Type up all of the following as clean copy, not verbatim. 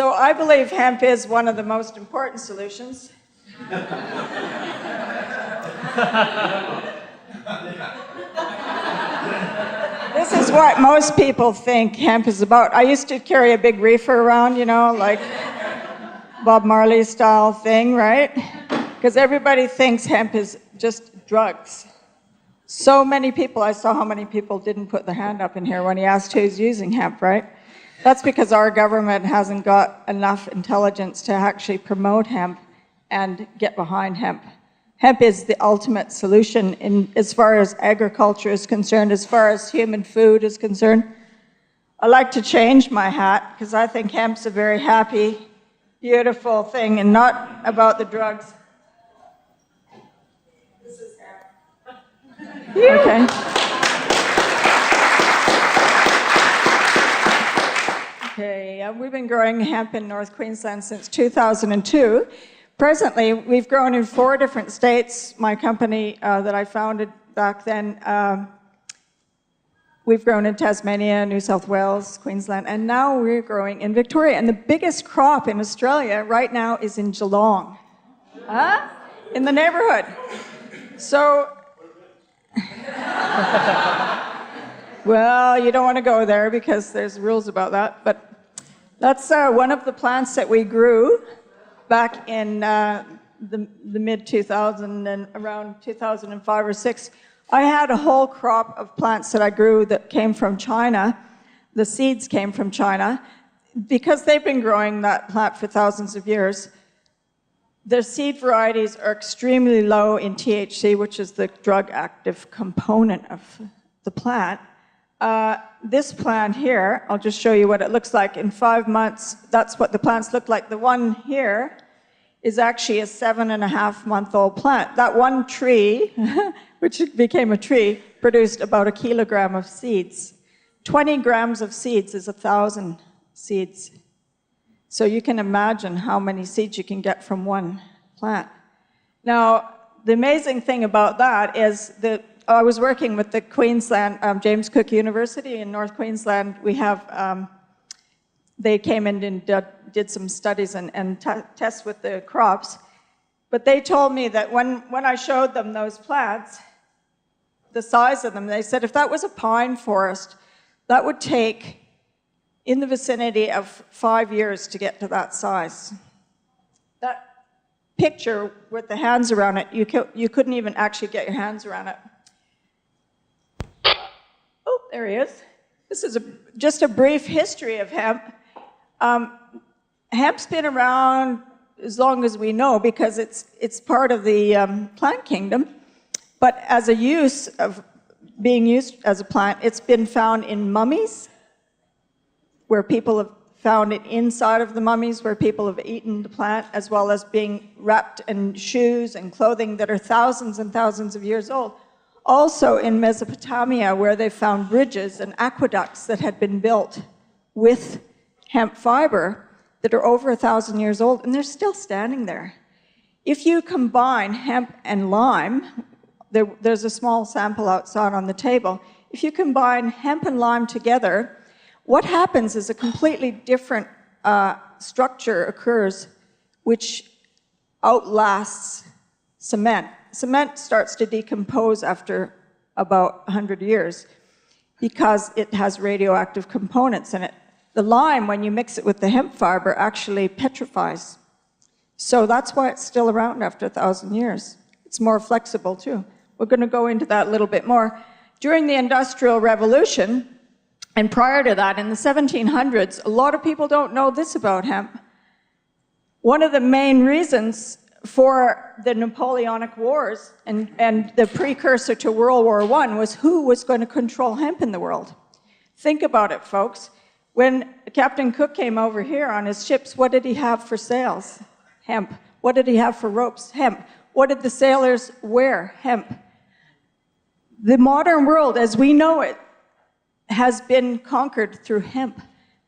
So I believe hemp is one of the most important solutions. This is what most people think hemp is about. I used to carry a big reefer around, you know, like Bob Marley style thing, right? Because everybody thinks hemp is just drugs. So many people, I saw how many people didn't put their hand up in here when he asked who's using hemp, right? That's because our government hasn't got enough intelligence to actually promote hemp and get behind hemp. Hemp is the ultimate solution as far as agriculture is concerned, as far as human food is concerned. I like to change my hat because I think hemp's a very happy, beautiful thing and not about the drugs. This is hemp. Okay. Okay, we've been growing hemp in North Queensland since 2002. Presently, we've grown in 4 different states. My company that I founded back then, we've grown in Tasmania, New South Wales, Queensland, and now we're growing in Victoria. And the biggest crop in Australia right now is in Geelong, in the neighborhood. So, well, you don't want to go there because there's rules about that, but that's one of the plants that we grew back in the mid-2000s and around 2005 or 6. I had a whole crop of plants that I grew that came from China. The seeds came from China. Because they've been growing that plant for thousands of years, their seed varieties are extremely low in THC, which is the drug-active component of the plant. This plant here, I'll just show you what it looks like. In 5 months, that's what the plants look like. The one here is actually a 7.5-month-old plant. That one tree, which became a tree, produced about 1 kilogram of seeds. 20 grams of seeds is 1,000 seeds. So you can imagine how many seeds you can get from one plant. Now, the amazing thing about that is that I was working with the Queensland, James Cook University in North Queensland. We have, they came in and did some studies and tests with the crops. But they told me that when I showed them those plants, the size of them, they said if that was a pine forest, that would take in the vicinity of 5 years to get to that size. That picture with the hands around it, you couldn't even actually get your hands around it. Oh, there he is. This is just a brief history of hemp. Hemp's been around as long as we know because it's part of the plant kingdom. But as a use of being used as a plant, it's been found in mummies, where people have found it inside of the mummies, where people have eaten the plant, as well as being wrapped in shoes and clothing that are thousands and thousands of years old. Also in Mesopotamia, where they found bridges and aqueducts that had been built with hemp fiber that are over 1,000 years old, and they're still standing there. If you combine hemp and lime, there's a small sample outside on the table. If you combine hemp and lime together, what happens is a completely different structure occurs which outlasts cement. Cement starts to decompose after about 100 years because it has radioactive components in it. The lime, when you mix it with the hemp fiber, actually petrifies. So that's why it's still around after 1,000 years. It's more flexible too. We're going to go into that a little bit more. During the Industrial Revolution, and prior to that, in the 1700s, a lot of people don't know this about hemp. One of the main reasons for the Napoleonic Wars and the precursor to World War I was who was going to control hemp in the world. Think about it, folks. When Captain Cook came over here on his ships, what did he have for sails? Hemp. What did he have for ropes? Hemp. What did the sailors wear? Hemp. The modern world, as we know it, has been conquered through hemp.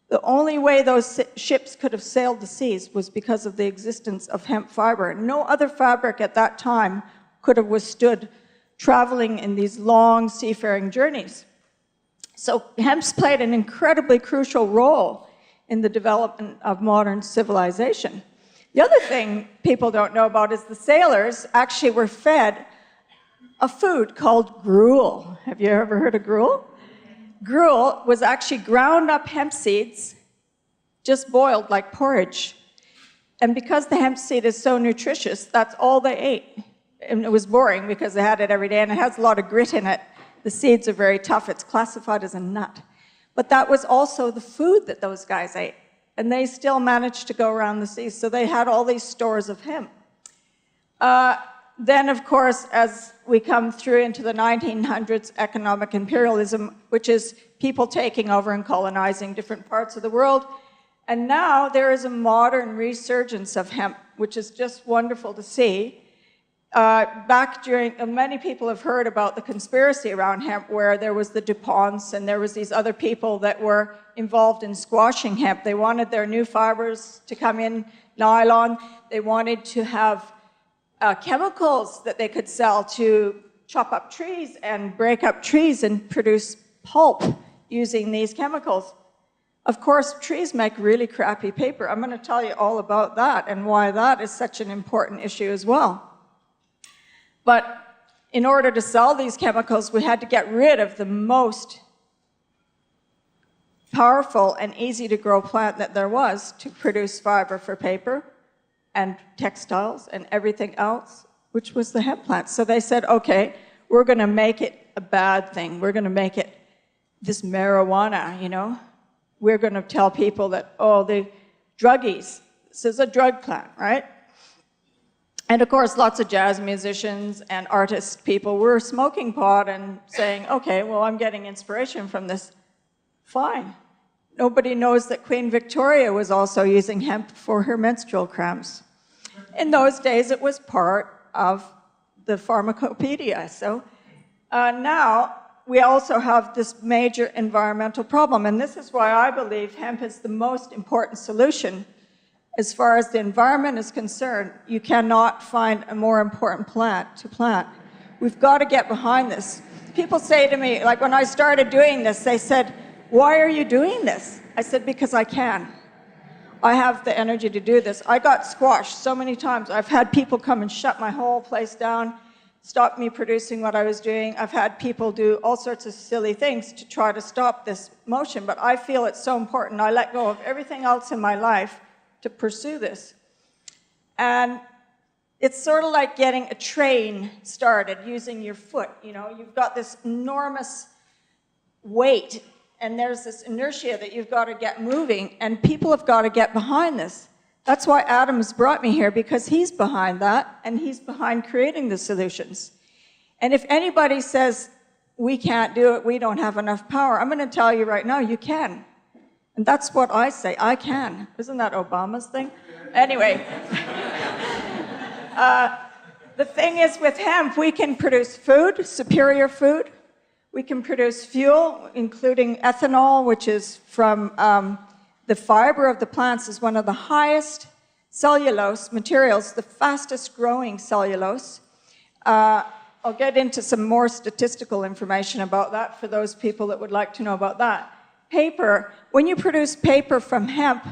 The only way those ships could have sailed the seas was because of the existence of hemp fiber. No other fabric at that time could have withstood traveling in these long seafaring journeys. So hemp's played an incredibly crucial role in the development of modern civilization. The other thing people don't know about is the sailors actually were fed a food called gruel. Have you ever heard of gruel? Gruel was actually ground up hemp seeds, just boiled like porridge. And because the hemp seed is so nutritious, that's all they ate. And it was boring because they had it every day, and it has a lot of grit in it. The seeds are very tough. It's classified as a nut. But that was also the food that those guys ate. And they still managed to go around the seas. So they had all these stores of hemp. Then, of course, as we come through into the 1900s, economic imperialism, which is people taking over and colonizing different parts of the world. And now there is a modern resurgence of hemp, which is just wonderful to see. Back during, many people have heard about the conspiracy around hemp, where there was the DuPonts and there was these other people that were involved in squashing hemp. They wanted their new fibers to come in, nylon. They wanted to have chemicals that they could sell to chop up trees and break up trees and produce pulp using these chemicals. Of course, trees make really crappy paper. I'm going to tell you all about that and why that is such an important issue as well. But in order to sell these chemicals, we had to get rid of the most powerful and easy to grow plant that there was to produce fiber for paper and textiles and everything else, which was the hemp plant. So they said, okay, we're going to make it a bad thing. We're going to make it this marijuana, you know. We're going to tell people that, oh, the druggies, this is a drug plant, right? And of course, lots of jazz musicians and artist people were smoking pot and saying, okay, well, I'm getting inspiration from this. Fine. Nobody knows that Queen Victoria was also using hemp for her menstrual cramps. In those days, it was part of the pharmacopoeia. So now we also have this major environmental problem, and this is why I believe hemp is the most important solution. As far as the environment is concerned, you cannot find a more important plant to plant. We've got to get behind this. People say to me, like when I started doing this, they said, why are you doing this? I said, because I can. I have the energy to do this. I got squashed so many times. I've had people come and shut my whole place down, stop me producing what I was doing. I've had people do all sorts of silly things to try to stop this motion, but I feel it's so important. I let go of everything else in my life to pursue this. And it's sort of like getting a train started using your foot. You know, you've got this enormous weight, and there's this inertia that you've got to get moving, and people have got to get behind this. That's why Adam's brought me here, because he's behind that, and he's behind creating the solutions. And if anybody says, we can't do it, we don't have enough power, I'm going to tell you right now, you can. And that's what I say, I can. Isn't that Obama's thing? Anyway, the thing is with hemp, we can produce food, superior food. We can produce fuel, including ethanol, which is from the fiber of the plants is one of the highest cellulose materials, the fastest growing cellulose. I'll get into some more statistical information about that for those people that would like to know about that. Paper, when you produce paper from hemp,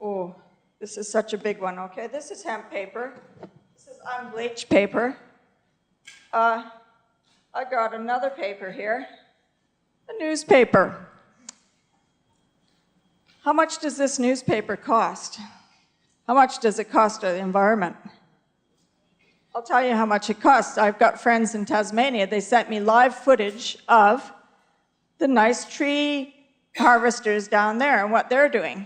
oh, this is such a big one, okay? This is hemp paper. This is unbleached paper. I got another paper here, a newspaper. How much does this newspaper cost? How much does it cost the environment? I'll tell you how much it costs. I've got friends in Tasmania. They sent me live footage of the nice tree harvesters down there and what they're doing.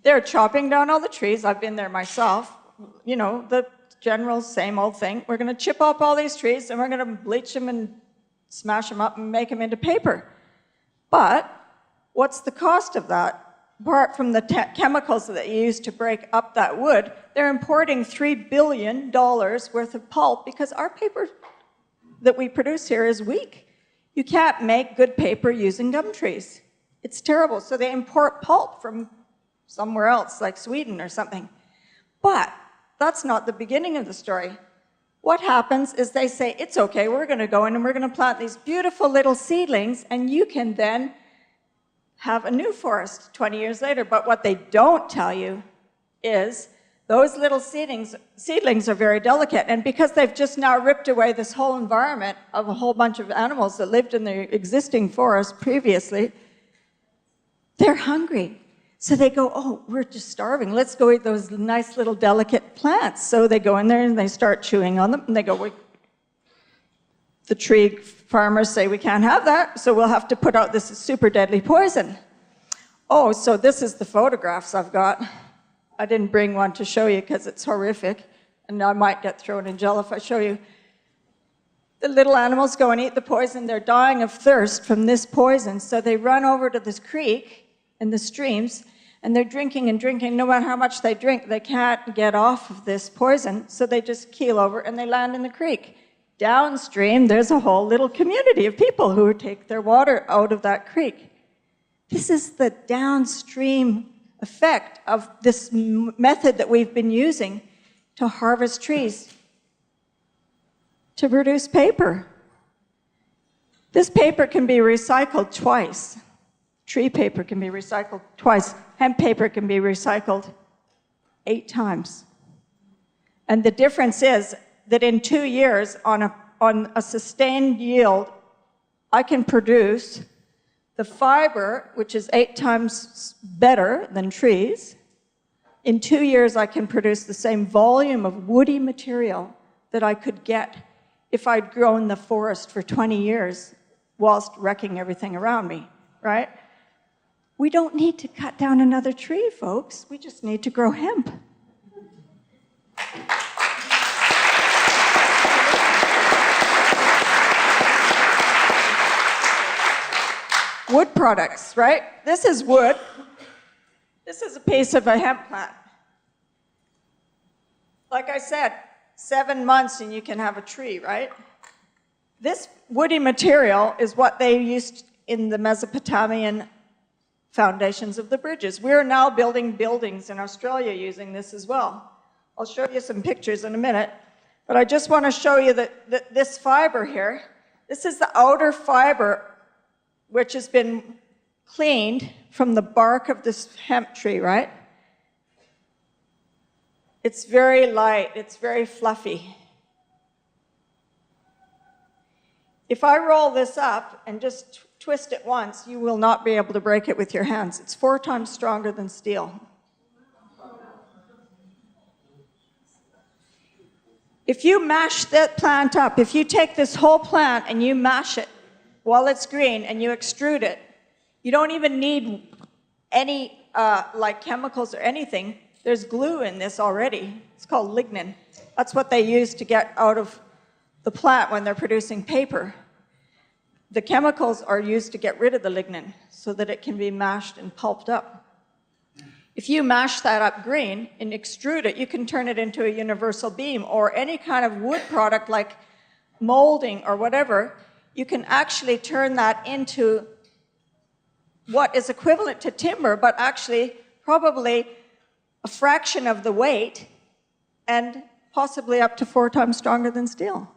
They're chopping down all the trees. I've been there myself. You know, the general same old thing. We're going to chip up all these trees and we're going to bleach them and smash them up and make them into paper. But what's the cost of that? Apart from the chemicals that you use to break up that wood, they're importing $3 billion worth of pulp because our paper that we produce here is weak. You can't make good paper using gum trees. It's terrible. So they import pulp from somewhere else, like Sweden or something. But that's not the beginning of the story. What happens is they say, it's okay, we're going to go in and we're going to plant these beautiful little seedlings, and you can then have a new forest 20 years later. But what they don't tell you is those little seedlings are very delicate. And because they've just now ripped away this whole environment of a whole bunch of animals that lived in the existing forest previously, they're hungry. So they go, oh, we're just starving. Let's go eat those nice little delicate plants. So they go in there and they start chewing on them. And they go, the tree farmers say we can't have that, so we'll have to put out this super deadly poison. Oh, so this is the photographs I've got. I didn't bring one to show you because it's horrific, and I might get thrown in jail if I show you. The little animals go and eat the poison. They're dying of thirst from this poison, so they run over to this creek and the streams, and they're drinking and drinking. No matter how much they drink, they can't get off of this poison, so they just keel over and they land in the creek. Downstream, there's a whole little community of people who take their water out of that creek. This is the downstream effect of this method that we've been using to harvest trees to produce paper. This paper can be recycled twice. Tree paper can be recycled twice. Hemp paper can be recycled 8 times. And the difference is that in 2 years, on a sustained yield, I can produce the fiber, which is 8 times better than trees. In 2 years, I can produce the same volume of woody material that I could get if I'd grown the forest for 20 years whilst wrecking everything around me, right? We don't need to cut down another tree, folks. We just need to grow hemp. Wood products, right? This is wood. This is a piece of a hemp plant. Like I said, 7 months and you can have a tree, right? This woody material is what they used in the Mesopotamian foundations of the bridges. We are now building buildings in Australia using this as well. I'll show you some pictures in a minute, but I just want to show you that this fiber here, this is the outer fiber which has been cleaned from the bark of this hemp tree, right? It's very light, it's very fluffy. If I roll this up and just twist it once, you will not be able to break it with your hands. It's 4 times stronger than steel. If you mash that plant up, if you take this whole plant and you mash it while it's green and you extrude it, you don't even need any like chemicals or anything. There's glue in this already. It's called lignin. That's what they use to get out of the plant when they're producing paper. The chemicals are used to get rid of the lignin so that it can be mashed and pulped up. If you mash that up green and extrude it, you can turn it into a universal beam or any kind of wood product like molding or whatever. You can actually turn that into what is equivalent to timber, but actually probably a fraction of the weight and possibly up to 4 times stronger than steel.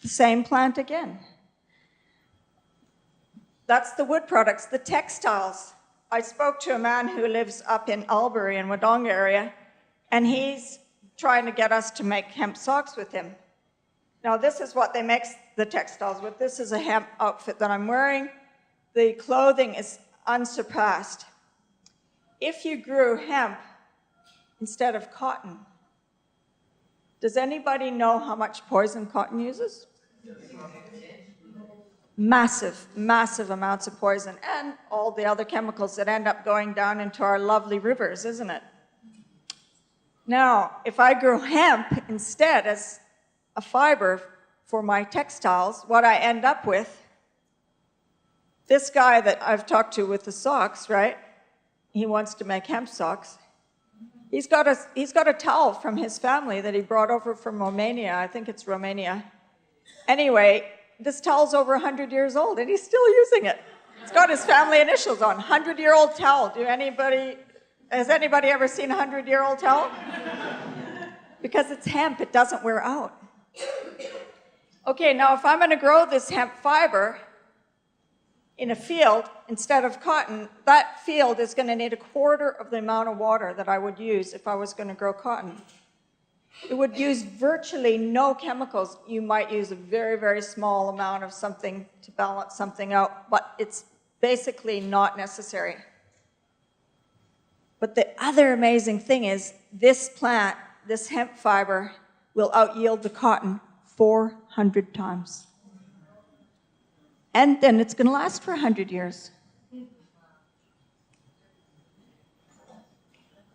The same plant again. That's the wood products. The textiles. I spoke to a man who lives up in Albury in Wodonga area, and he's trying to get us to make hemp socks with him. Now, this is what they make the textiles with. This is a hemp outfit that I'm wearing. The clothing is unsurpassed. If you grew hemp instead of cotton, does anybody know how much poison cotton uses? Massive, massive amounts of poison and all the other chemicals that end up going down into our lovely rivers, isn't it? Now, if I grew hemp instead as a fiber for my textiles, what I end up with, this guy that I've talked to with the socks, right? He wants to make hemp socks. He's got a towel from his family that he brought over from Romania. I think it's Romania. Anyway, this towel's over 100 years old, and he's still using it. It's got his family initials on. 100-year-old towel. Has anybody ever seen a 100-year-old towel? Because it's hemp, it doesn't wear out. Okay, now if I'm going to grow this hemp fiber, in a field, instead of cotton, that field is going to need a quarter of the amount of water that I would use if I was going to grow cotton. It would use virtually no chemicals. You might use a very, very small amount of something to balance something out, but it's basically not necessary. But the other amazing thing is this plant, this hemp fiber, will out-yield the cotton 400 times. And then it's going to last for 100 years.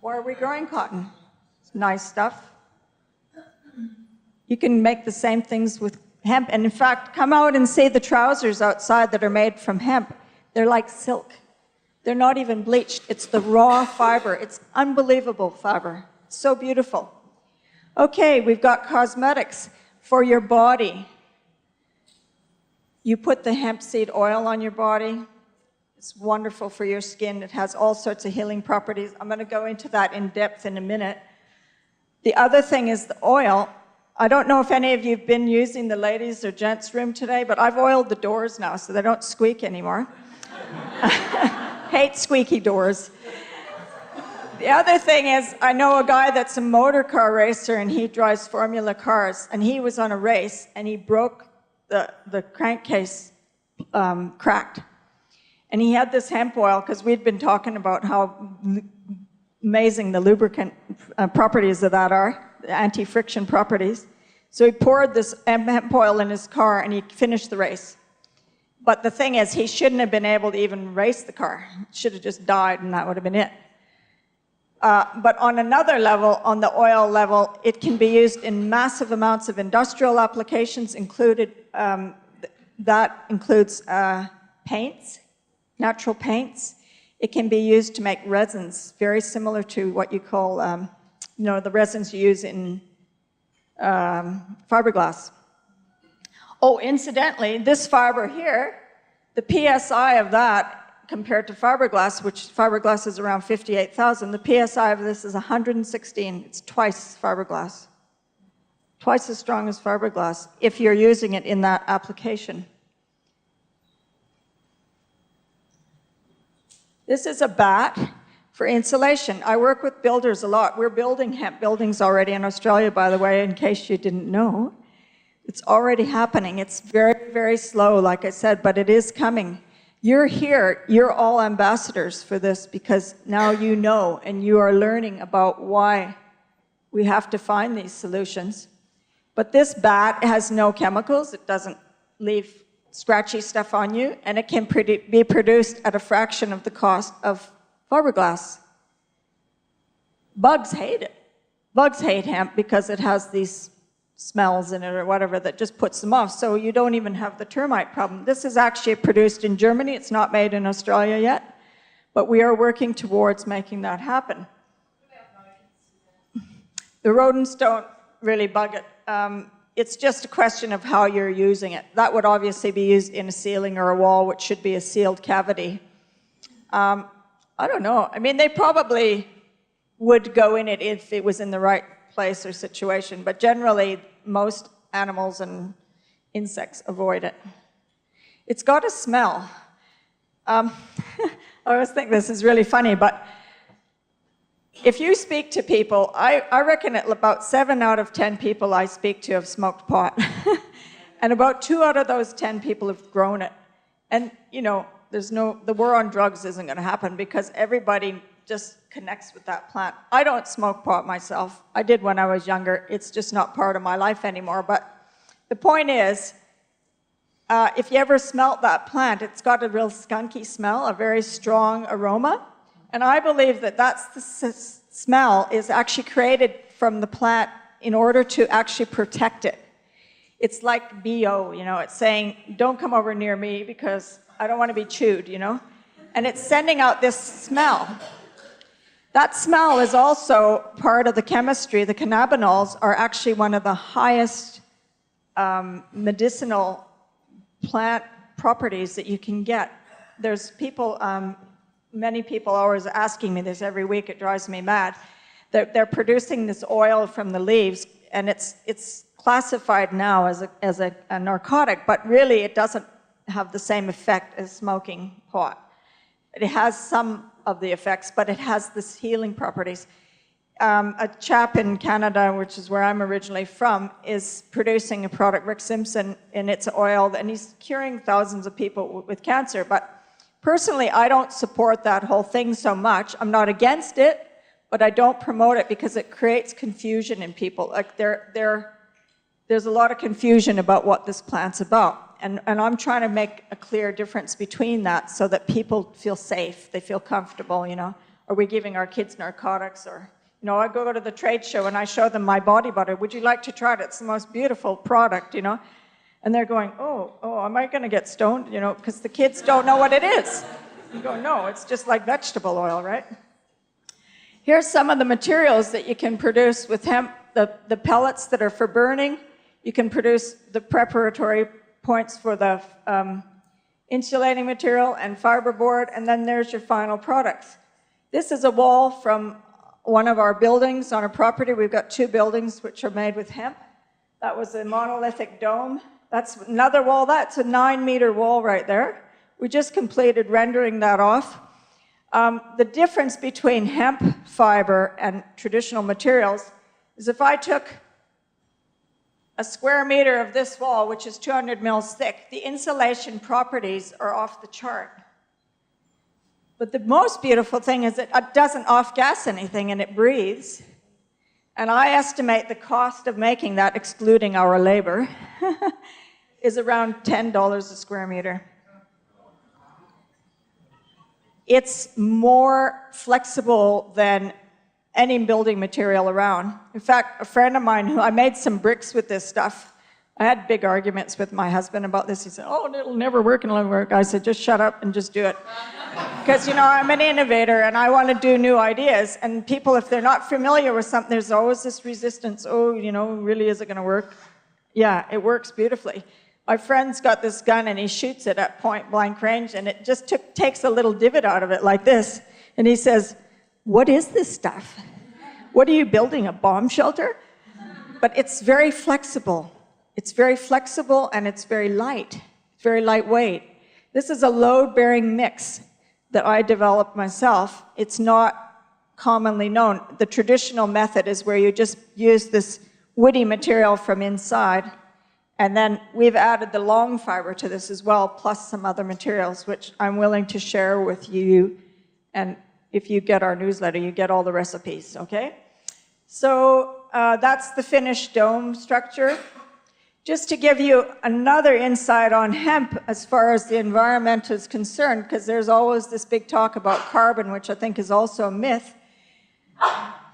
Why are we growing cotton? It's nice stuff. You can make the same things with hemp. And in fact, come out and see the trousers outside that are made from hemp. They're like silk. They're not even bleached. It's the raw fiber. It's unbelievable fiber. It's so beautiful. Okay, we've got cosmetics for your body. You put the hemp seed oil on your body. It's wonderful for your skin. It has all sorts of healing properties. I'm going to go into that in depth in a minute. The other thing is the oil. I don't know if any of you have been using the ladies' or gents' room today, but I've oiled the doors now so they don't squeak anymore. Hate squeaky doors. The other thing is, I know a guy that's a motor car racer, and he drives Formula cars, and he was on a race, and he broke the crankcase, cracked. And he had this hemp oil, because we'd been talking about how amazing the lubricant properties of that are, the anti-friction properties. So he poured this hemp oil in his car, and he finished the race. But the thing is, he shouldn't have been able to even race the car. He should have just died, and that would have been it. But on another level, on the oil level, it can be used in massive amounts of industrial applications, that includes paints, natural paints. It can be used to make resins, very similar to what you call, the resins you use in fiberglass. Oh, incidentally, this fiber here, the PSI of that compared to fiberglass, which fiberglass is around 58,000, the PSI of this is 116. It's twice fiberglass. Twice as strong as fiberglass if you're using it in that application. This is a bat for insulation. I work with builders a lot. We're building hemp buildings already in Australia, by the way, in case you didn't know. It's already happening. It's very, very slow, like I said, but it is coming. You're here, you're all ambassadors for this because now you know and you are learning about why we have to find these solutions. But this bat has no chemicals. It doesn't leave scratchy stuff on you, and it can be produced at a fraction of the cost of fiberglass. Bugs hate it. Bugs hate hemp because it has these smells in it or whatever that just puts them off, so you don't even have the termite problem. This is actually produced in Germany. It's not made in Australia yet, but we are working towards making that happen. The rodents don't really bug it. It's just a question of how you're using it. That would obviously be used in a ceiling or a wall, which should be a sealed cavity. I don't know. I mean, they probably would go in it if it was in the right place or situation, but generally most animals and insects avoid it. It's got a smell. I always think this is really funny, but if you speak to people, I reckon about 7 out of 10 people I speak to have smoked pot. And about 2 out of those 10 people have grown it. And, the war on drugs isn't going to happen because everybody just connects with that plant. I don't smoke pot myself. I did when I was younger. It's just not part of my life anymore. But the point is, if you ever smelt that plant, it's got a real skunky smell, a very strong aroma. And I believe that that's the smell is actually created from the plant in order to actually protect it. It's like BO, it's saying, don't come over near me because I don't want to be chewed, And it's sending out this smell. That smell is also part of the chemistry. The cannabinoids are actually one of the highest medicinal plant properties that you can get. There's people, many people are always asking me this every week. It drives me mad. They're producing this oil from the leaves, and it's classified now as a narcotic, but really it doesn't have the same effect as smoking pot. It has some of the effects, but it has this healing properties. A chap in Canada, which is where I'm originally from, is producing a product, Rick Simpson, and it's oil, and he's curing thousands of people with cancer. But personally, I don't support that whole thing so much. I'm not against it, but I don't promote it because it creates confusion in people. Like there's a lot of confusion about what this plant's about. And I'm trying to make a clear difference between that so that people feel safe, they feel comfortable, you know. Are we giving our kids narcotics? Or, you know, I go to the trade show and I show them my body butter. Would you like to try it? It's the most beautiful product, you know. And they're going, oh, am I going to get stoned? You know, because the kids don't know what it is. You go, no, it's just like vegetable oil, right? Here's some of the materials that you can produce with hemp, the pellets that are for burning. You can produce the preparatory points for the insulating material and fiberboard, and then there's your final products. This is a wall from one of our buildings on a property. We've got 2 buildings which are made with hemp. That was a monolithic dome. That's another wall. That's a 9-meter wall right there. We just completed rendering that off. The difference between hemp fiber and traditional materials is if I took a square meter of this wall, which is 200 mils thick, the insulation properties are off the chart. But the most beautiful thing is that it doesn't off-gas anything and it breathes. And I estimate the cost of making that, excluding our labor, is around $10 a square meter. It's more flexible than any building material around. In fact, a friend of mine, I made some bricks with this stuff. I had big arguments with my husband about this. He said, oh, it'll never work, it'll never work. I said, just shut up and just do it. Because, you know, I'm an innovator and I want to do new ideas. And people, if they're not familiar with something, there's always this resistance. Oh, you know, really, is it going to work? Yeah, it works beautifully. My friend's got this gun and he shoots it at point blank range and it just takes a little divot out of it like this. And he says, what is this stuff? What are you building, a bomb shelter? But it's very flexible. It's very flexible and it's very light. It's very lightweight. This is a load-bearing mix that I developed myself. It's not commonly known. The traditional method is where you just use this woody material from inside, and then we've added the long fiber to this as well, plus some other materials, which I'm willing to share with you. And if you get our newsletter, you get all the recipes, okay? So that's the finished dome structure. Just to give you another insight on hemp as far as the environment is concerned, because there's always this big talk about carbon, which I think is also a myth.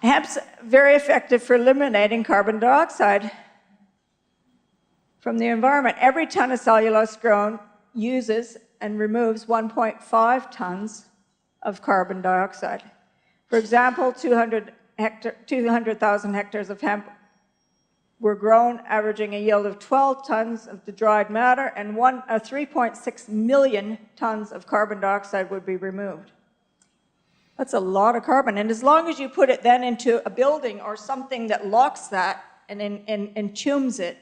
Hemp's very effective for eliminating carbon dioxide from the environment. Every ton of cellulose grown uses and removes 1.5 tons of carbon dioxide. For example, 200,000 hectares of hemp were grown, averaging a yield of 12 tons of the dried matter, and 3.6 million tons of carbon dioxide would be removed. That's a lot of carbon, and as long as you put it then into a building or something that locks that and entombs it,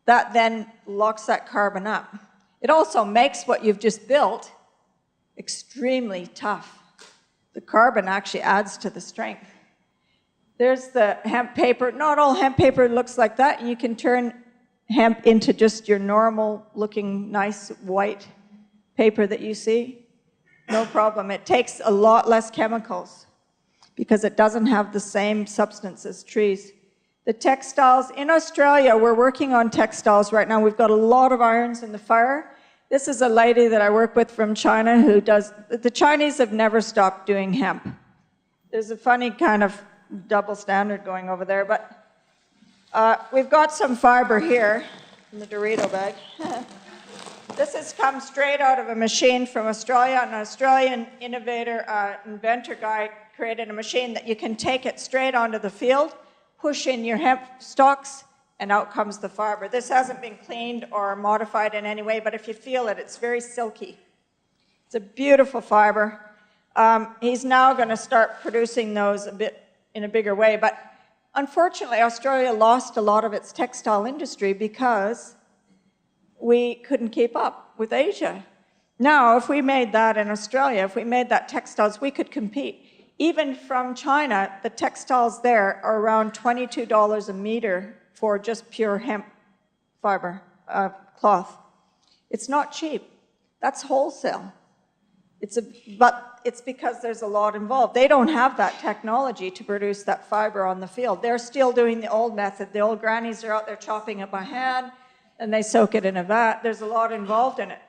that then locks that carbon up. It also makes what you've just built extremely tough. The carbon actually adds to the strength. There's the hemp paper. Not all hemp paper looks like that. You can turn hemp into just your normal looking nice white paper that you see. No problem. It takes a lot less chemicals because it doesn't have the same substance as trees. The textiles, in Australia, we're working on textiles right now. We've got a lot of irons in the fire. This is a lady that I work with from China who does, the Chinese have never stopped doing hemp. There's a funny kind of double standard going over there, but we've got some fiber here in the Dorito bag. This has come straight out of a machine from Australia. An Australian innovator, inventor guy created a machine that you can take it straight onto the field, push in your hemp stalks, and out comes the fiber. This hasn't been cleaned or modified in any way, but if you feel it, it's very silky. It's a beautiful fiber. He's now going to start producing those in a bigger way, but unfortunately, Australia lost a lot of its textile industry because we couldn't keep up with Asia. Now, if we made that in Australia, if we made that textiles, we could compete. Even from China, the textiles there are around $22 a meter for just pure hemp fiber cloth. It's not cheap. That's wholesale. But it's because there's a lot involved. They don't have that technology to produce that fiber on the field. They're still doing the old method. The old grannies are out there chopping it by hand, and they soak it in a vat. There's a lot involved in it.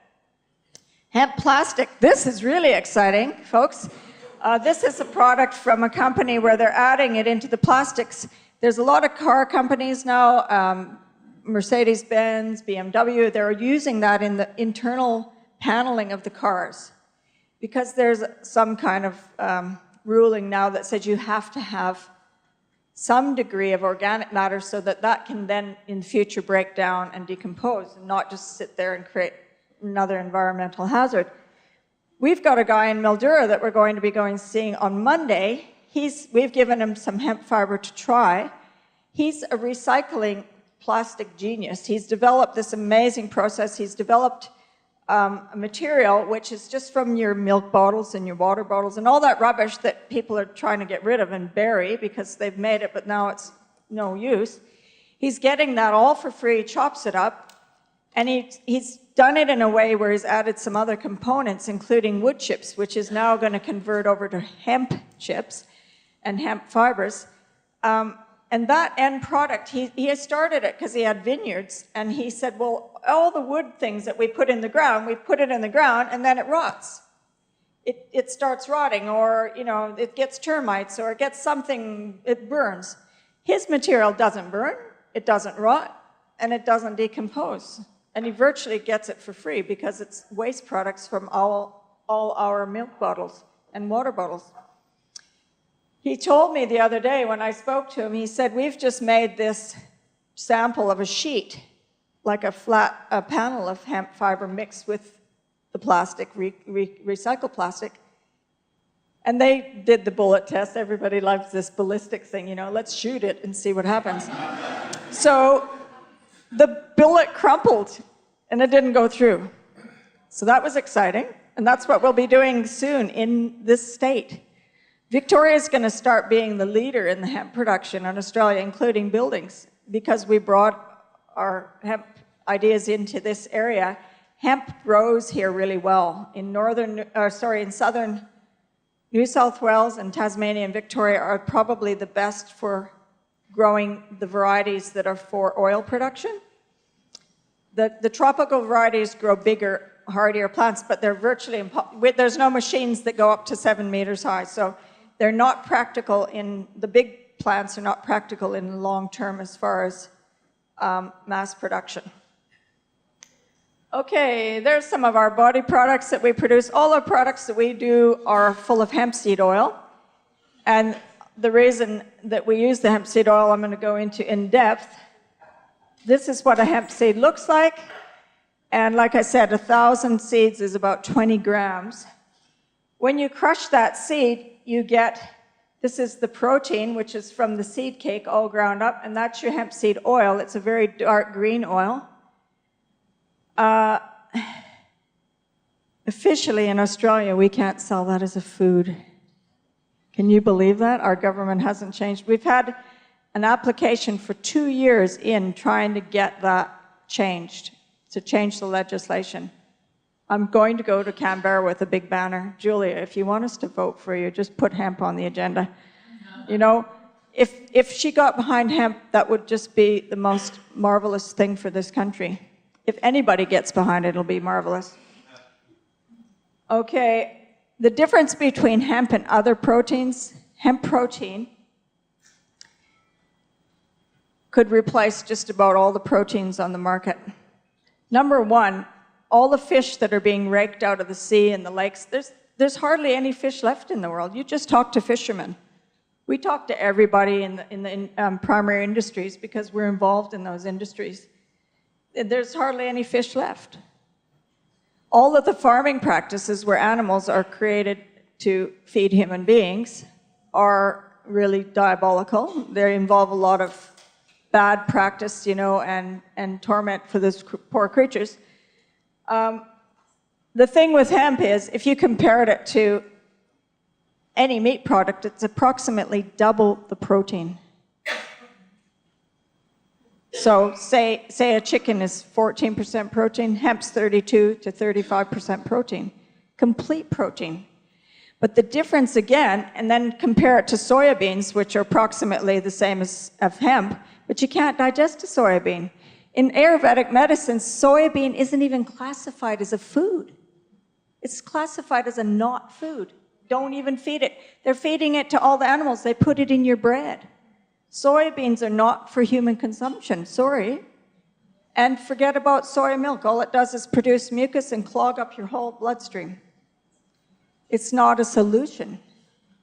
Hemp plastic. This is really exciting, folks. This is a product from a company where they're adding it into the plastics. There's a lot of car companies now, Mercedes-Benz, BMW, they're using that in the internal paneling of the cars because there's some kind of ruling now that says you have to have some degree of organic matter so that that can then in the future break down and decompose and not just sit there and create another environmental hazard. We've got a guy in Mildura that we're going to be seeing on Monday. We've given him some hemp fiber to try. He's a recycling plastic genius. He's developed this amazing process. He's developed a material which is just from your milk bottles and your water bottles and all that rubbish that people are trying to get rid of and bury because they've made it, but now it's no use. He's getting that all for free, chops it up, and he's done it in a way where he's added some other components, including wood chips, which is now going to convert over to hemp chips and hemp fibers. And that end product, he has started it because he had vineyards, and he said, well, all the wood things that we put in the ground, we put it in the ground, and then it rots. It starts rotting, or it gets termites, or it gets something, it burns. His material doesn't burn, it doesn't rot, and it doesn't decompose. And he virtually gets it for free because it's waste products from all our milk bottles and water bottles. He told me the other day when I spoke to him, he said, we've just made this sample of a sheet, like a panel of hemp fiber mixed with the plastic, recycled plastic. And they did the bullet test. Everybody loves this ballistic thing, let's shoot it and see what happens. So the bullet crumpled and it didn't go through. So that was exciting. And that's what we'll be doing soon in this state. Victoria is going to start being the leader in the hemp production in Australia, including buildings, because we brought our hemp ideas into this area. Hemp grows here really well. In southern New South Wales and Tasmania and Victoria are probably the best for growing the varieties that are for oil production. The tropical varieties grow bigger, hardier plants, but they're virtually there's no machines that go up to 7 meters high, so they're not practical the big plants are not practical in the long term as far as mass production. Okay, there's some of our body products that we produce. All our products that we do are full of hemp seed oil, and the reason that we use the hemp seed oil I'm going to go into in depth. This is what a hemp seed looks like, and like I said, 1,000 seeds is about 20 grams. When you crush that seed, you get, this is the protein, which is from the seed cake all ground up, and that's your hemp seed oil. It's a very dark green oil. Officially in Australia, we can't sell that as a food. Can you believe that? Our government hasn't changed. We've had an application for 2 years in trying to get that changed, to change the legislation. I'm going to go to Canberra with a big banner. Julia, if you want us to vote for you, just put hemp on the agenda. If she got behind hemp, that would just be the most marvelous thing for this country. If anybody gets behind it, it'll be marvelous. Okay, the difference between hemp and other proteins, hemp protein could replace just about all the proteins on the market. Number one, all the fish that are being raked out of the sea and the lakes, there's hardly any fish left in the world. You just talk to fishermen. We talk to everybody in the primary industries because we're involved in those industries. There's hardly any fish left. All of the farming practices where animals are created to feed human beings are really diabolical. They involve a lot of bad practice, and torment for those poor creatures. The thing with hemp is, if you compared it to any meat product, it's approximately double the protein. So say a chicken is 14% protein, hemp's 32 to 35% protein, complete protein. But the difference again, and then compare it to soybeans, which are approximately the same as hemp, but you can't digest a soybean. In Ayurvedic medicine, soybean isn't even classified as a food. It's classified as a not food. Don't even feed it. They're feeding it to all the animals. They put it in your bread. Soybeans are not for human consumption, sorry. And forget about soy milk. All it does is produce mucus and clog up your whole bloodstream. It's not a solution.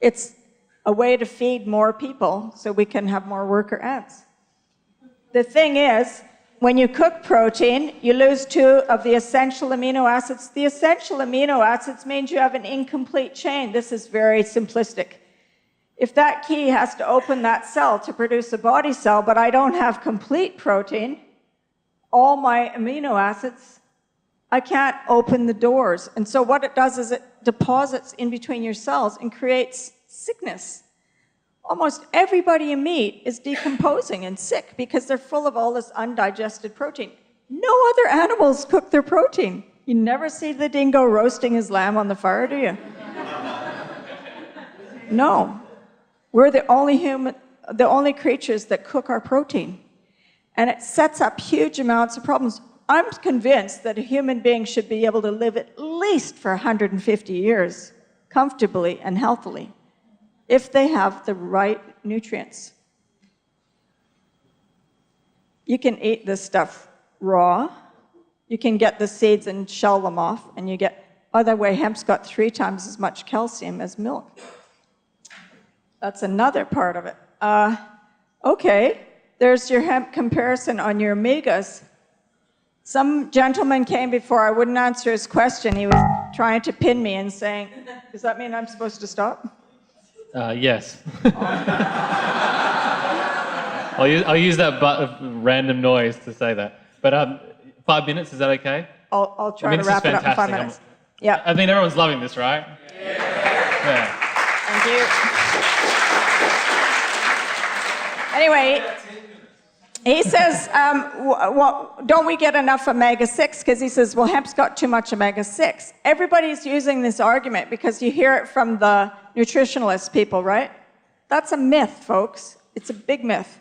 It's a way to feed more people so we can have more worker ants. The thing is, when you cook protein, you lose 2 of the essential amino acids. The essential amino acids means you have an incomplete chain. This is very simplistic. If that key has to open that cell to produce a body cell, but I don't have complete protein, all my amino acids, I can't open the doors. And so what it does is it deposits in between your cells and creates sickness. Almost everybody you meet is decomposing and sick because they're full of all this undigested protein. No other animals cook their protein. You never see the dingo roasting his lamb on the fire, do you? No. We're the only creatures that cook our protein. And it sets up huge amounts of problems. I'm convinced that a human being should be able to live at least for 150 years, comfortably and healthily, if they have the right nutrients. You can eat this stuff raw. You can get the seeds and shell them off, and you get, by the way, hemp's got 3 times as much calcium as milk. That's another part of it. Okay, there's your hemp comparison on your omegas. Some gentleman came before, I wouldn't answer his question. He was trying to pin me and saying, does that mean I'm supposed to stop? Yes. I'll use that random noise to say that. But 5 minutes, is that okay? I'll try to wrap it up in 5 minutes. Yeah. I mean, everyone's loving this, right? Yeah. Thank you. Anyway, he says, don't we get enough omega-6? Because he says, well, hemp's got too much omega-6. Everybody's using this argument because you hear it from the nutritionalist people, right? That's a myth, folks. It's a big myth.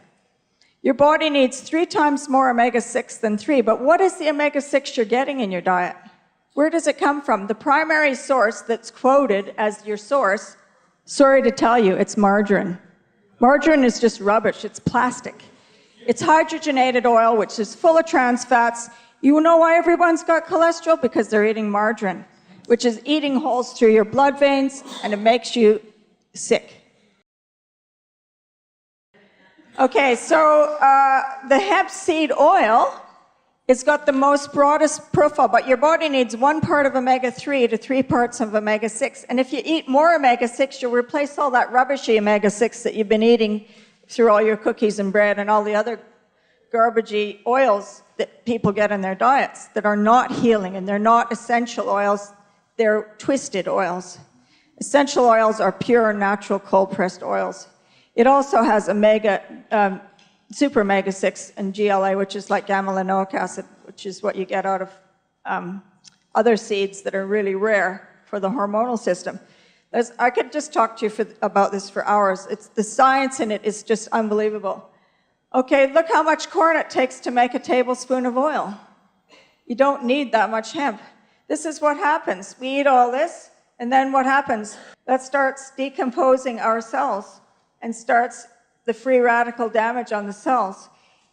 Your body needs 3 times more omega-6 than 3, but what is the omega-6 you're getting in your diet? Where does it come from? The primary source that's quoted as your source, sorry to tell you, it's margarine. Margarine is just rubbish. It's plastic. It's hydrogenated oil, which is full of trans fats. You know why everyone's got cholesterol? Because they're eating margarine, which is eating holes through your blood veins, and it makes you sick. Okay, so the hemp seed oil, it's got the most broadest profile, but your body needs 1 part of omega-3 to 3 parts of omega-6. And if you eat more omega-6, you'll replace all that rubbishy omega-6 that you've been eating through all your cookies and bread and all the other garbagey oils that people get in their diets that are not healing, and they're not essential oils, they're twisted oils. Essential oils are pure, natural, cold-pressed oils. It also has super omega-6 and GLA, which is like gamma-linoleic acid, which is what you get out of other seeds that are really rare for the hormonal system. I could just talk to you about this for hours. The science in it is just unbelievable. Okay, look how much corn it takes to make a tablespoon of oil. You don't need that much hemp. This is what happens. We eat all this, and then what happens? That starts decomposing our cells and starts the free radical damage on the cells.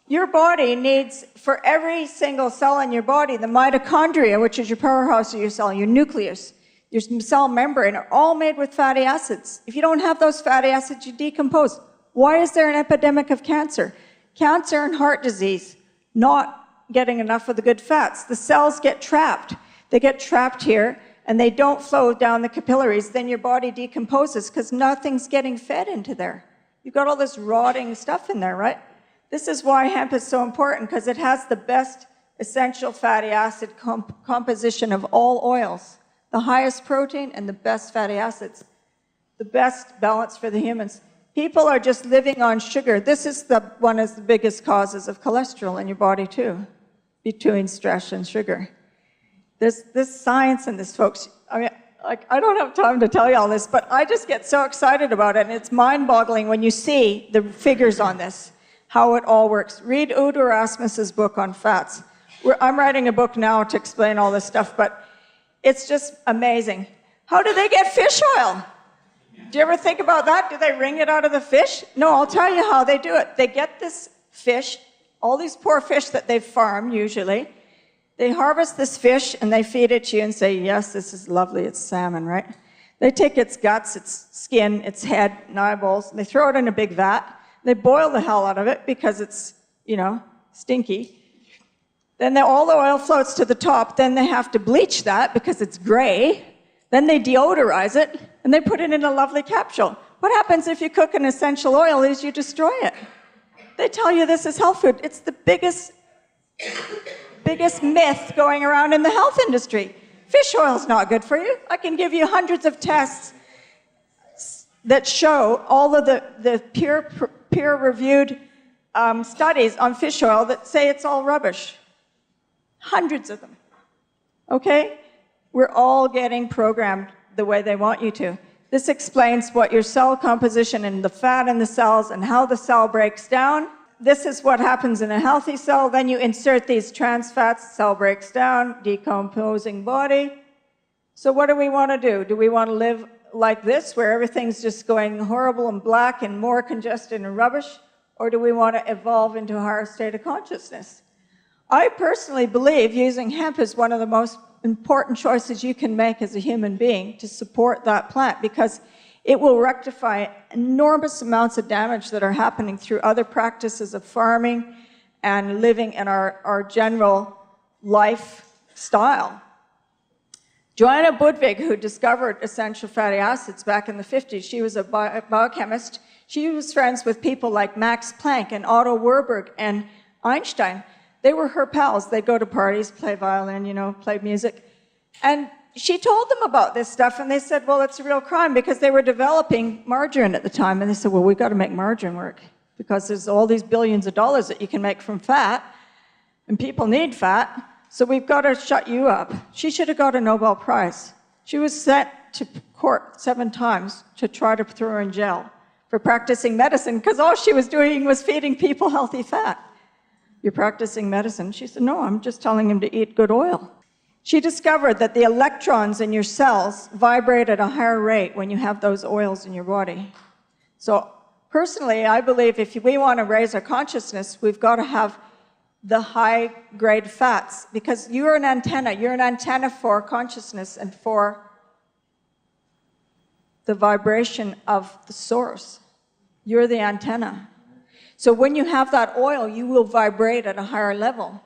Your body needs, for every single cell in your body, the mitochondria, which is your powerhouse of your cell, your nucleus, your cell membrane, are all made with fatty acids. If you don't have those fatty acids, you decompose. Why is there an epidemic of cancer? Cancer and heart disease, not getting enough of the good fats. The cells get trapped. They get trapped here, and they don't flow down the capillaries. Then your body decomposes because nothing's getting fed into there. You've got all this rotting stuff in there, right? This is why hemp is so important, because it has the best essential fatty acid composition of all oils, the highest protein and the best fatty acids, the best balance for the humans. People are just living on sugar. This is one of the biggest causes of cholesterol in your body too, between stress and sugar. There's this science in this, folks. I mean, like, I don't have time to tell you all this, but I just get so excited about it, and it's mind-boggling when you see the figures on this, how it all works. Read Udo Rasmus's book on fats. I'm writing a book now to explain all this stuff, but it's just amazing. How do they get fish oil? Do you ever think about that? Do they wring it out of the fish? No, I'll tell you how they do it. They get this fish, all these poor fish that they've farmed usually. They harvest this fish and they feed it to you and say, yes, this is lovely, it's salmon, right? They take its guts, its skin, its head, and eyeballs, and they throw it in a big vat. They boil the hell out of it because it's, stinky. Then all the oil floats to the top. Then they have to bleach that because it's gray. Then they deodorize it, and they put it in a lovely capsule. What happens if you cook an essential oil is you destroy it. They tell you this is health food. It's the biggest myth going around in the health industry. Fish oil's not good for you. I can give you hundreds of tests that show all of the peer-reviewed studies on fish oil that say it's all rubbish. Hundreds of them. Okay? We're all getting programmed the way they want you to. This explains what your cell composition and the fat in the cells and how the cell breaks down. This is what happens in a healthy cell. Then you insert these trans fats, cell breaks down, decomposing body. So what do we want to do? Do we want to live like this, where everything's just going horrible and black and more congested and rubbish? Or do we want to evolve into a higher state of consciousness? I personally believe using hemp is one of the most important choices you can make as a human being to support that plant, because it will rectify enormous amounts of damage that are happening through other practices of farming and living in our general lifestyle. Joanna Budvig, who discovered essential fatty acids back in the 50s, she was a biochemist. She was friends with people like Max Planck and Otto Warburg and Einstein. They were her pals. They'd go to parties, play violin, play music. And she told them about this stuff, and they said, well, it's a real crime, because they were developing margarine at the time. And they said, well, we've got to make margarine work, because there's all these billions of dollars that you can make from fat, and people need fat, so we've got to shut you up. She should have got a Nobel Prize. She was sent to court 7 times to try to throw her in jail for practicing medicine, because all she was doing was feeding people healthy fat. You're practicing medicine? She said, no, I'm just telling him to eat good oil. She discovered that the electrons in your cells vibrate at a higher rate when you have those oils in your body. So personally, I believe if we want to raise our consciousness, we've got to have the high-grade fats, because you're an antenna. You're an antenna for consciousness and for the vibration of the source. You're the antenna. So when you have that oil, you will vibrate at a higher level.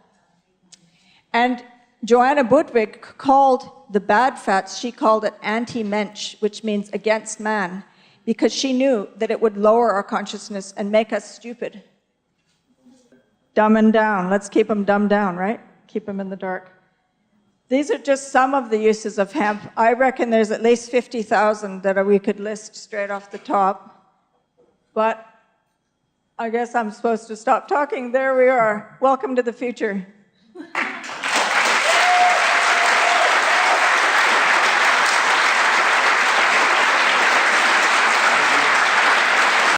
And Joanna Budvig called the bad fats, she called it anti-mensch, which means against man, because she knew that it would lower our consciousness and make us stupid. Dumb and down. Let's keep them dumbed down, right? Keep them in the dark. These are just some of the uses of hemp. I reckon there's at least 50,000 that we could list straight off the top. But I guess I'm supposed to stop talking. There we are. Welcome to the future.